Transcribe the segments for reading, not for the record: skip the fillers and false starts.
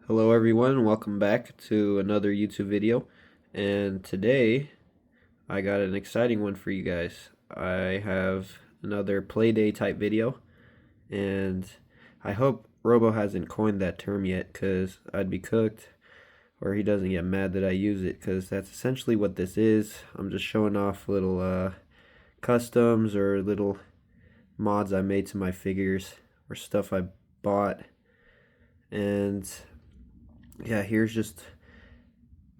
Hello everyone, welcome back to another YouTube video, and today I got an exciting one for you guys. I have another Playday type video, and I hope Robo hasn't coined that term yet, because I'd be cooked, or he doesn't get mad that I use it, because that's essentially what this is. I'm just showing off little customs or little mods I made to my figures, or stuff I bought, and yeah, here's just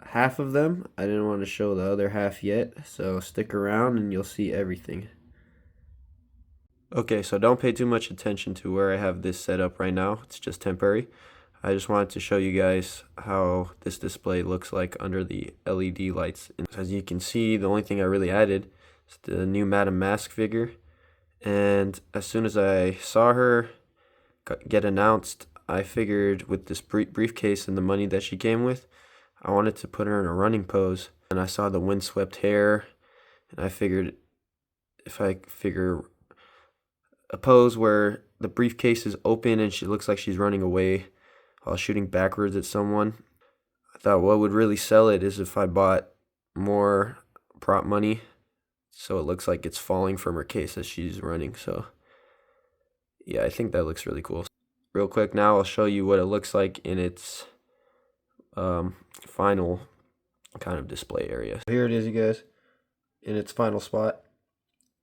half of them. I didn't want to show the other half yet, so stick around and you'll see everything. Okay, so don't pay too much attention to where I have this set up right now. It's just temporary. I just wanted to show you guys how this display looks like under the LED lights. And as you can see, the only thing I really added is the new Madame Mask figure. And as soon as I saw her get announced, I figured with this briefcase and the money that she came with, I wanted to put her in a running pose. And I saw the windswept hair, and I figured if I figure a pose where the briefcase is open and she looks like she's running away while shooting backwards at someone, I thought what would really sell it is if I bought more prop money so it looks like it's falling from her case as she's running. So yeah, I think that looks really cool. Real quick now, I'll show you what it looks like in its final kind of display area. Here it is, you guys, in its final spot.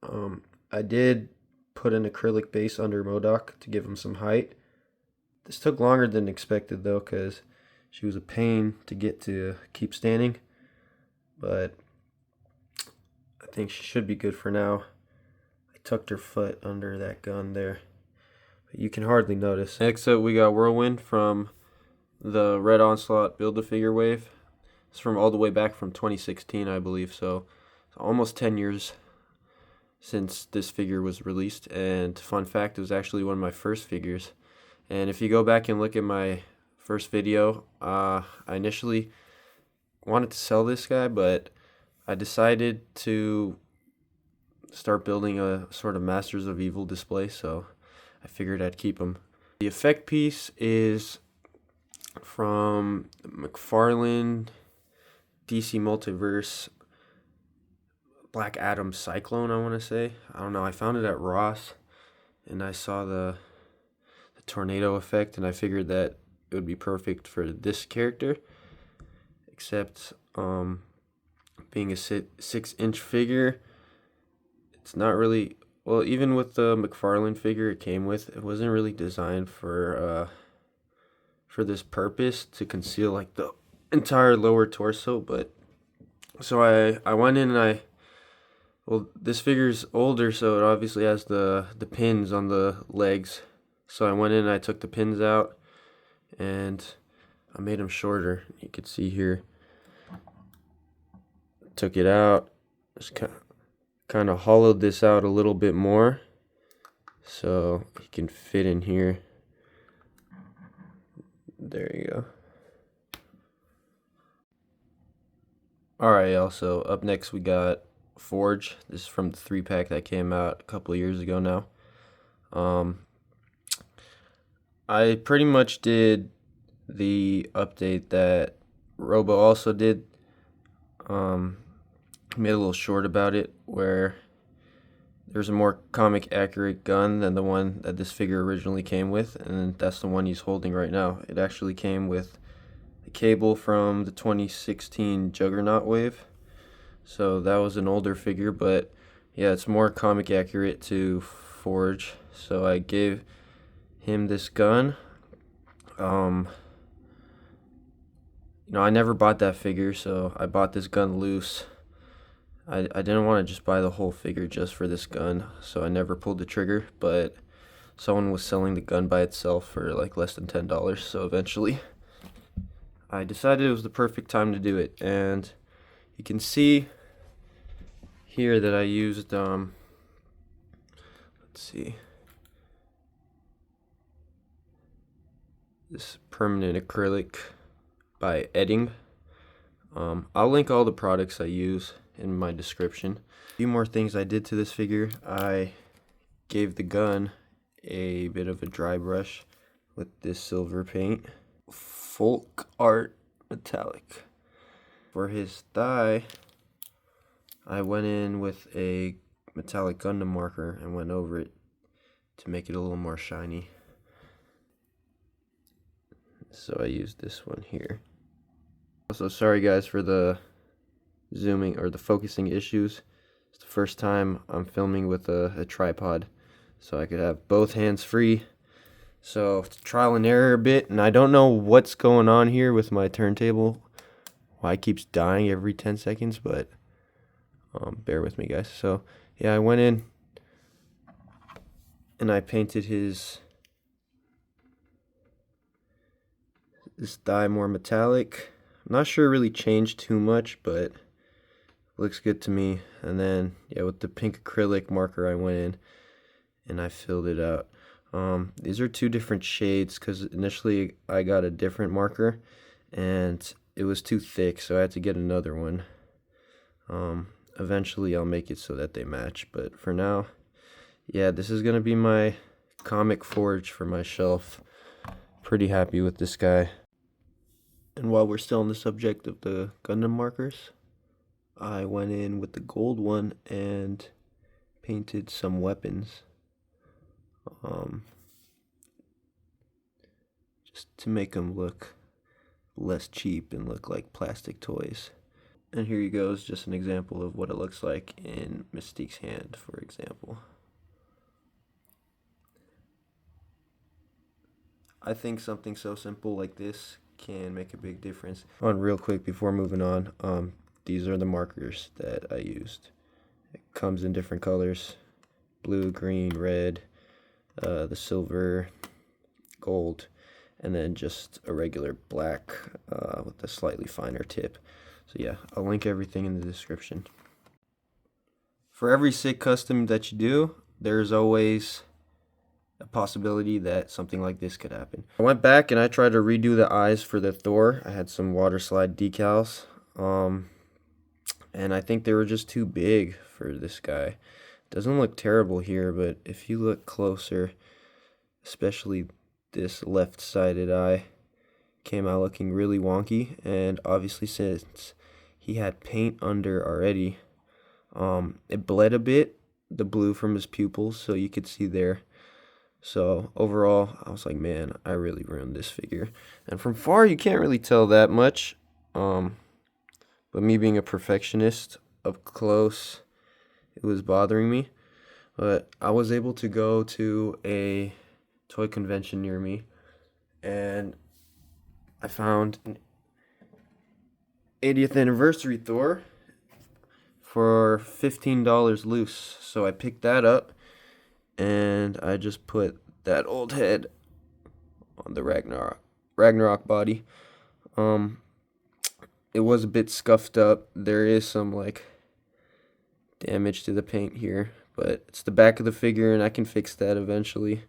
I did put an acrylic base under MODOK to give him some height. This took longer than expected though, because she was a pain to get to keep standing, but I think she should be good for now. I tucked her foot under that gun there, but you can hardly notice. Next up, we got Whirlwind from the Red Onslaught Build-A-Figure wave. It's from all the way back from 2016, I believe, so it's almost 10 years since this figure was released. And fun fact, it was actually one of my first figures. And if you go back and look at my first video, I initially wanted to sell this guy, but I decided to start building a sort of Masters of Evil display, so I figured I'd keep him. The effect piece is from McFarlane DC Multiverse Black Adam Cyclone, I want to say. I don't know, I found it at Ross and I saw the tornado effect, and I figured that it would be perfect for this character, except being a 6-inch figure, it's not really, well, even with the McFarlane figure it came with, it wasn't really designed for this purpose, to conceal like the entire lower torso. But so I went in and well, this figure's older, so it obviously has the pins on the legs. So I went in and I took the pins out and I made them shorter. You can see here. Took it out, just kind of hollowed this out a little bit more so he can fit in here. There you go. Alright, y'all, so up next we got Forge. This is from the 3-pack that came out a couple of years ago now. I pretty much did the update that Robo also did. Made a little short about it, where there's a more comic accurate gun than the one that this figure originally came with, and that's the one he's holding right now. It actually came with the cable from the 2016 Juggernaut wave, so that was an older figure, but yeah, it's more comic accurate to Forge, so I gave him this gun. I never bought that figure, so I bought this gun loose. I didn't want to just buy the whole figure just for this gun, so I never pulled the trigger, but someone was selling the gun by itself for like less than $10, so eventually I decided it was the perfect time to do it. And you can see here that I used let's see, this permanent acrylic by Edding. I'll link all the products I use in my description. A few more things I did to this figure. I gave the gun a bit of a dry brush with this silver paint. Folk Art Metallic. For his thigh, I went in with a metallic Gundam marker and went over it to make it a little more shiny. So I used this one here. Also, sorry guys for the zooming or the focusing issues. It's the first time I'm filming with a tripod, so I could have both hands free. So it's trial and error a bit, and I don't know what's going on here with my turntable. Why it keeps dying every 10 seconds, but bear with me guys. So yeah, I went in and I painted his thigh more metallic. I'm not sure it really changed too much, but looks good to me. And then yeah, with the pink acrylic marker I went in and I filled it out. These are two different shades because initially I got a different marker and it was too thick, so I had to get another one. Eventually I'll make it so that they match, but for now, yeah, this is gonna be my comic forge for my shelf. Pretty happy with this guy. And while we're still on the subject of the Gundam markers, I went in with the gold one and painted some weapons. Just to make them look less cheap and look like plastic toys. And here you go, is just an example of what it looks like in Mystique's hand, for example. I think something so simple like this can make a big difference. Real quick before moving on, these are the markers that I used. It comes in different colors: blue, green, red, the silver, gold, and then just a regular black with a slightly finer tip. So yeah, I'll link everything in the description. For every sick custom that you do, there's always a possibility that something like this could happen. I went back and I tried to redo the eyes for the Thor. I had some water slide decals, and I think they were just too big for this guy. Doesn't look terrible here, but if you look closer, especially this left-sided eye, came out looking really wonky. And obviously, since he had paint under already, it bled a bit, the blue from his pupils, so you could see there. So overall, I was like, man, I really ruined this figure. And from far, you can't really tell that much. But me being a perfectionist, up close, it was bothering me. But I was able to go to a toy convention near me, and I found an 80th anniversary Thor for $15 loose. So I picked that up, and I just put that old head on the Ragnarok body. It was a bit scuffed up. There is some like damage to the paint here, but it's the back of the figure and I can fix that eventually.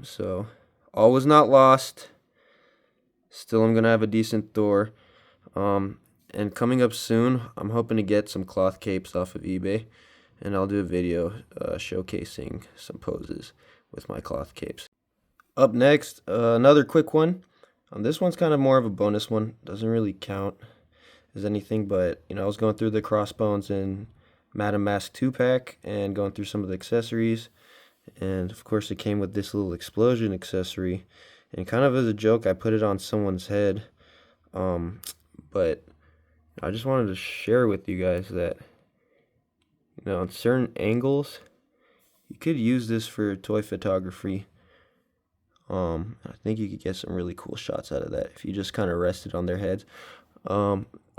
So all was not lost. Still, I'm gonna have a decent Thor. And coming up soon, I'm hoping to get some cloth capes off of eBay, and I'll do a video showcasing some poses with my cloth capes. Up next, another quick one. This one's kind of more of a bonus one. Doesn't really count as anything, but I was going through the Crossbones and Madame Mask 2-pack and going through some of the accessories, and of course it came with this little explosion accessory, and kind of as a joke I put it on someone's head, but I just wanted to share with you guys that on certain angles you could use this for toy photography. I think you could get some really cool shots out of that if you just kind of rest it on their heads.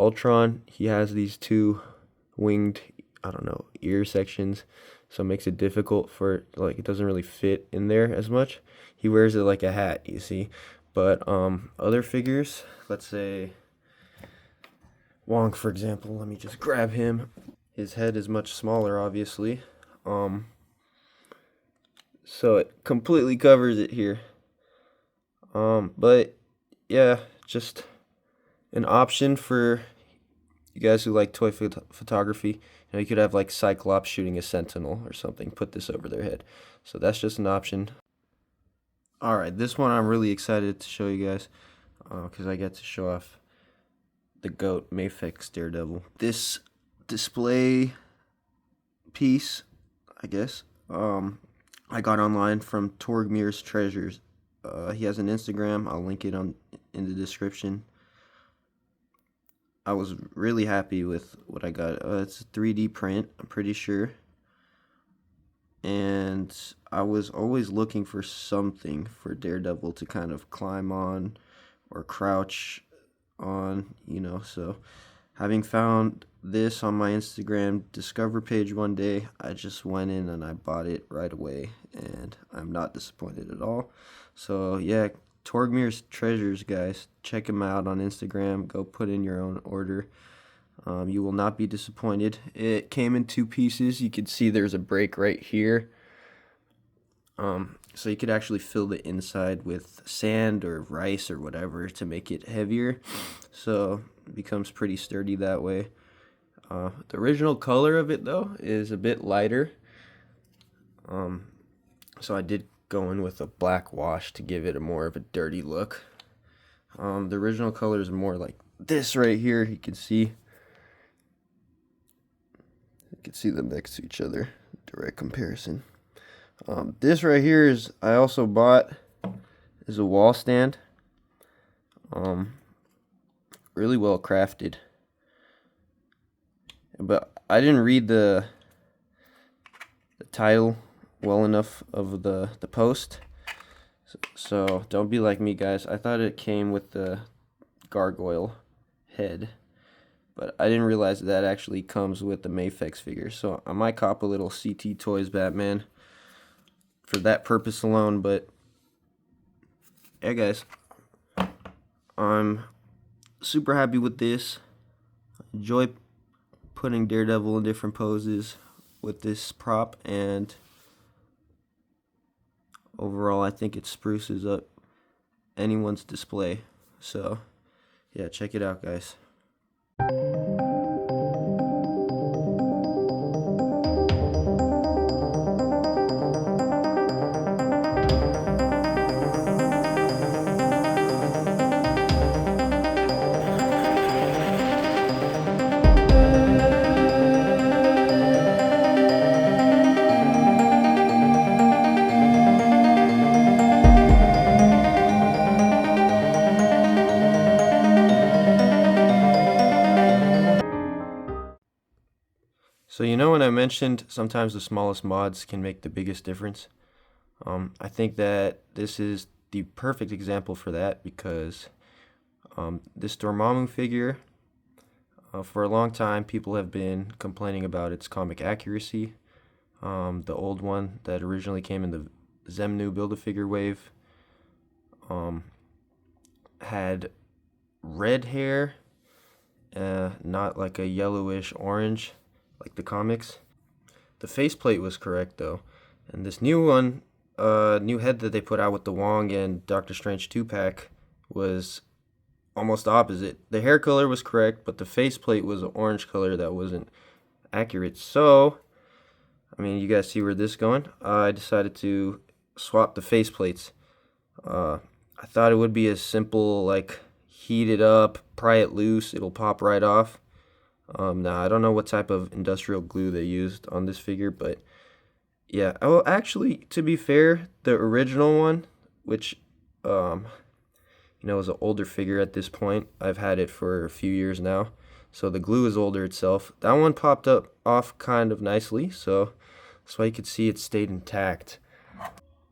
Ultron, he has these two winged, ear sections, so it makes it difficult for, it doesn't really fit in there as much. He wears it like a hat, you see. But other figures, let's say Wong, for example, let me just grab him. His head is much smaller, obviously. So it completely covers it here. But yeah, just an option for you guys who like toy photography. You could have like Cyclops shooting a Sentinel or something, put this over their head. So that's just an option. Alright, this one I'm really excited to show you guys. because I get to show off the GOAT Mafex Daredevil. This display piece, I guess, I got online from Torgmir's Treasures. He has an Instagram. I'll link it in the description. I was really happy with what I got. It's a 3D print, I'm pretty sure. And I was always looking for something for Daredevil to kind of climb on or crouch on, you know. So having found this on my Instagram Discover page one day, I just went in and I bought it right away, and I'm not disappointed at all. So yeah, Torgmir's Treasures, guys, check him out on Instagram. Go put in your own order. You will not be disappointed. It came in 2 pieces. You can see there's a break right here. So you could actually fill the inside with sand or rice or whatever to make it heavier. So it becomes pretty sturdy that way. The original color of it, though, is a bit lighter. So I did go in with a black wash to give it a more of a dirty look. The original color is more like this right here. You can see them next to each other. Direct comparison. This right here is I also bought is a wall stand. Really well crafted. But I didn't read the title well enough of the post. So don't be like me, guys. I thought it came with the gargoyle head, but I didn't realize that actually comes with the Mafex figure. So I might cop a little CT Toys Batman for that purpose alone. But yeah, guys, I'm super happy with this. Enjoy putting Daredevil in different poses with this prop, and overall I think it spruces up anyone's display. So yeah, check it out, guys. So you know when I mentioned sometimes the smallest mods can make the biggest difference? I think that this is the perfect example for that, because this Dormammu figure, for a long time people have been complaining about its comic accuracy. The old one that originally came in the Zemnu Build-A-Figure wave had red hair, not like a yellowish orange like the comics. The faceplate was correct though, and this new one, new head that they put out with the Wong and Doctor Strange 2-pack was almost opposite. The hair color was correct, but the faceplate was an orange color that wasn't accurate. So, I mean, you guys see where this is going? I decided to swap the faceplates. I thought it would be as simple, like heat it up, pry it loose, it'll pop right off. Now I don't know what type of industrial glue they used on this figure, but yeah. Oh, actually, to be fair, the original one, which you know, is an older figure at this point. I've had it for a few years now, so the glue is older itself. That one popped up off kind of nicely, so that's why you could see it stayed intact.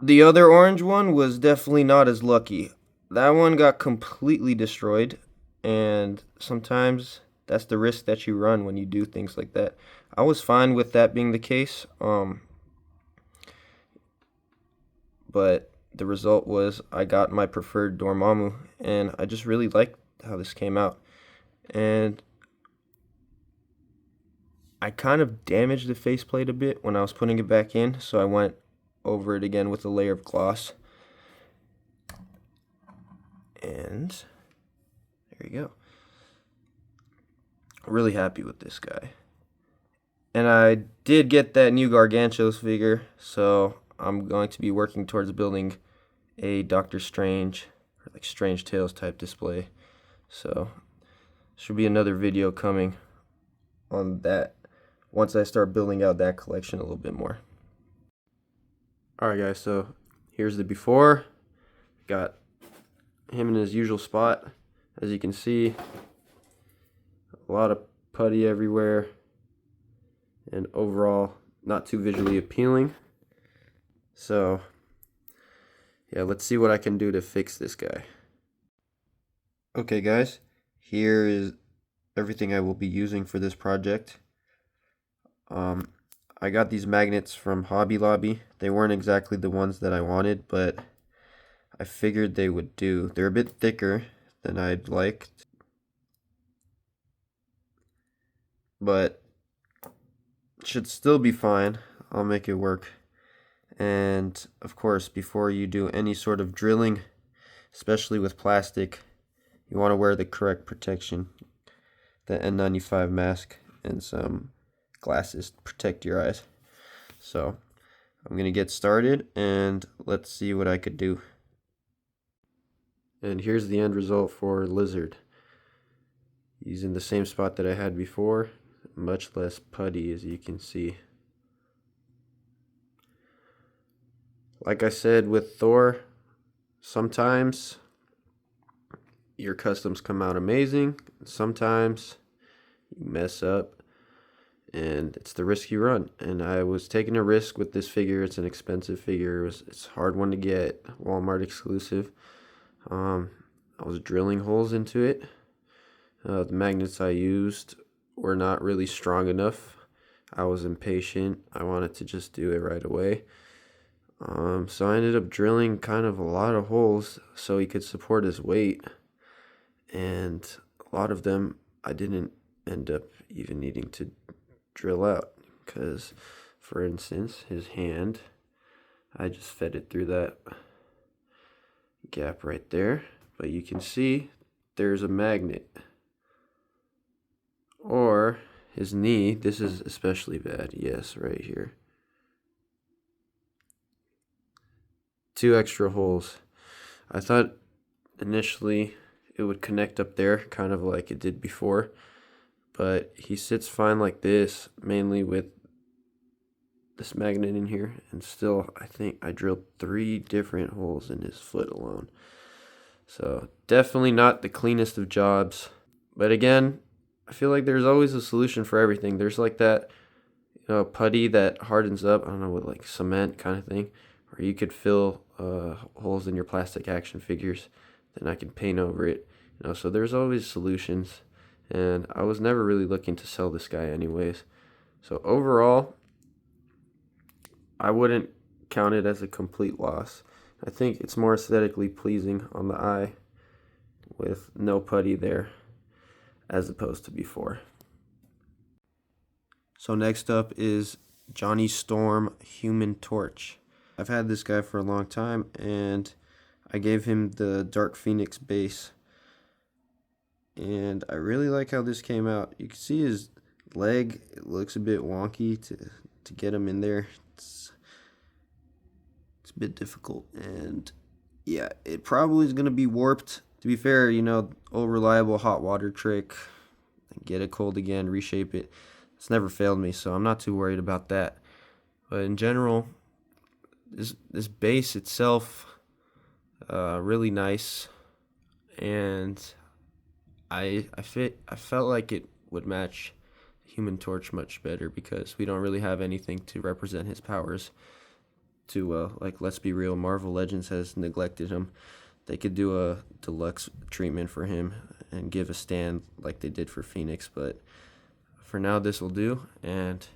The other orange one was definitely not as lucky. That one got completely destroyed, and sometimes that's the risk that you run when you do things like that. I was fine with that being the case, but the result was I got my preferred Dormammu, and I just really liked how this came out. And I kind of damaged the faceplate a bit when I was putting it back in, so I went over it again with a layer of gloss. And there you go. Really happy with this guy. And I did get that new Gargantuos figure, so I'm going to be working towards building a Doctor Strange, like Strange Tales type display. So should be another video coming on that once I start building out that collection a little bit more. Alright guys, so here's the before. Got him in his usual spot. As you can see, a lot of putty everywhere, and overall not too visually appealing. So yeah, let's see what I can do to fix this guy. Okay guys, here is everything I will be using for this project. I got these magnets from Hobby Lobby. They weren't exactly the ones that I wanted, but I figured they would do. They're a bit thicker than I'd like, but should still be fine. I'll make it work. And of course, before you do any sort of drilling, especially with plastic, you want to wear the correct protection, the N95 mask and some glasses to protect your eyes. So I'm gonna get started and let's see what I could do. And here's the end result for Lizard. Using the same spot that I had before, much less putty, as you can see. Like I said with Thor, sometimes your customs come out amazing, sometimes you mess up, and it's the risk you run. And I was taking a risk with this figure. It's an expensive figure. It's a hard one to get, Walmart exclusive. I was drilling holes into it. The magnets I used were not really strong enough. I was impatient. I wanted to just do it right away. So I ended up drilling kind of a lot of holes so he could support his weight. And a lot of them I didn't end up even needing to drill out, because for instance his hand, I just fed it through that gap right there, but you can see there's a magnet. Or his knee, this is especially bad, yes, right here, 2 extra holes. I thought initially it would connect up there kind of like it did before, but he sits fine like this, mainly with this magnet in here, and still I think I drilled 3 different holes in his foot alone. So definitely not the cleanest of jobs, but again, I feel like there's always a solution for everything. There's like that, putty that hardens up, I don't know, with like cement kind of thing, or you could fill holes in your plastic action figures, then I can paint over it, so there's always solutions. And I was never really looking to sell this guy anyways. So overall, I wouldn't count it as a complete loss. I think it's more aesthetically pleasing on the eye with no putty there as opposed to before. So next up is Johnny Storm Human Torch. I've had this guy for a long time, and I gave him the Dark Phoenix base. And I really like how this came out. You can see his leg, it looks a bit wonky to get him in there. It's a bit difficult, and yeah, it probably is going to be warped. To be fair, old reliable hot water trick, get it cold again, reshape it. It's never failed me, so I'm not too worried about that. But in general, this base itself, really nice, and I felt like it would match Human Torch much better, because we don't really have anything to represent his powers too well. Like, let's be real, Marvel Legends has neglected him. They could do a deluxe treatment for him and give a stand like they did for Phoenix, but for now this will do. And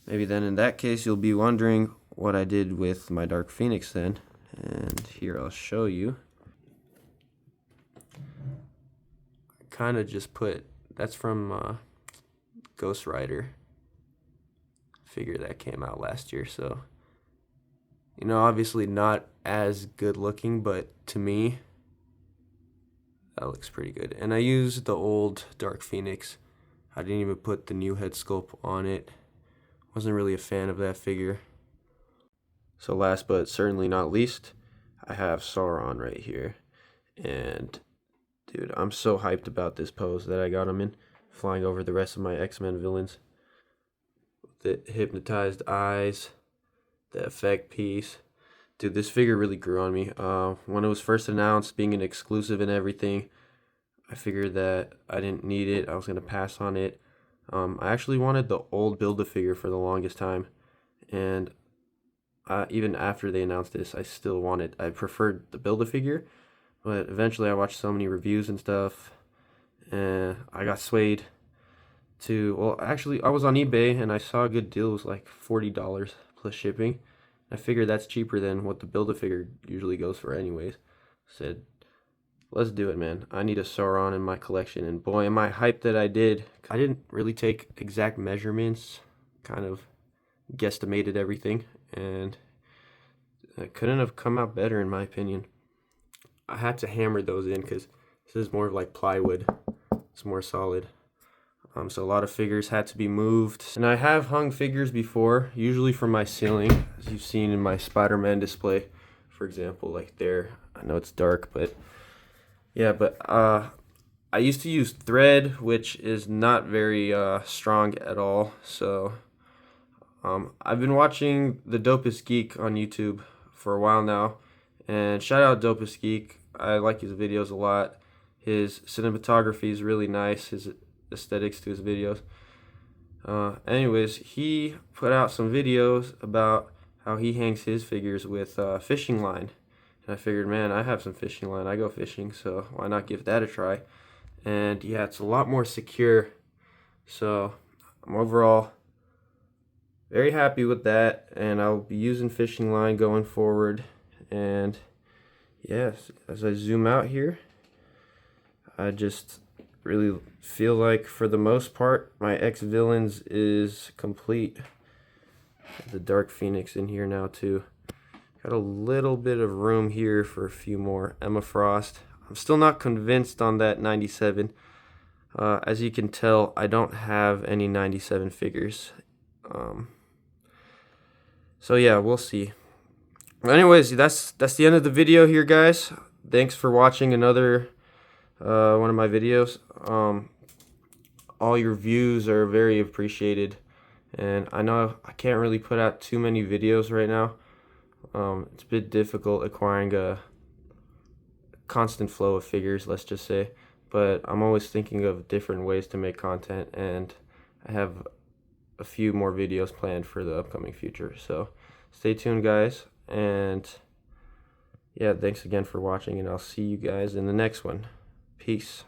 maybe then in that case you'll be wondering what I did with my Dark Phoenix then. And here I'll show you. Kind of just put, that's from Ghost Rider figure that came out last year, so obviously not as good looking, but to me that looks pretty good. And I used the old Dark Phoenix. I didn't even put the new head sculpt on it. Wasn't really a fan of that figure. So last but certainly not least, I have Sauron right here. And dude, I'm so hyped about this pose that I got him in, flying over the rest of my X-Men villains. The hypnotized eyes, the effect piece. Dude, this figure really grew on me. When it was first announced, being an exclusive and everything, I figured that I didn't need it. I was going to pass on it. I actually wanted the old Build-A-Figure for the longest time. And even after they announced this, I still wanted. I preferred the Build-A-Figure. But eventually I watched so many reviews and stuff. And I got swayed to... Well, actually, I was on eBay and I saw a good deal. It was like $40 plus shipping. I figured that's cheaper than what the Build-A-Figure usually goes for anyways. Said, let's do it, man. I need a Sauron in my collection. And boy, am I hyped that I did. I didn't really take exact measurements. Kind of guesstimated everything. And it couldn't have come out better in my opinion. I had to hammer those in because this is more of like plywood. It's more solid. So a lot of figures had to be moved. And I have hung figures before, usually from my ceiling, as you've seen in my Spider-Man display, for example, like there. I know it's dark, but yeah, but I used to use thread, which is not very strong at all. So I've been watching The Dopest Geek on YouTube for a while now. And shout out Dopest Geek. I like his videos a lot. His cinematography is really nice. His aesthetics to his videos. Anyways, he put out some videos about how he hangs his figures with fishing line. And I figured, man, I have some fishing line. I go fishing, so why not give that a try? And yeah, it's a lot more secure. So I'm overall very happy with that. And I'll be using fishing line going forward. And yes, as I zoom out here, I just really feel like for the most part my X-Villains is complete. The Dark Phoenix in here now too. Got a little bit of room here for a few more. Emma Frost. I'm still not convinced on that 97. As you can tell, I don't have any 97 figures. So yeah, we'll see. Anyways, that's the end of the video here, guys. Thanks for watching another one of my videos. All your views are very appreciated, and I know I can't really put out too many videos right now. It's a bit difficult acquiring a constant flow of figures, let's just say, but I'm always thinking of different ways to make content, and I have a few more videos planned for the upcoming future, so stay tuned, guys. And yeah, thanks again for watching, and I'll see you guys in the next one. Peace.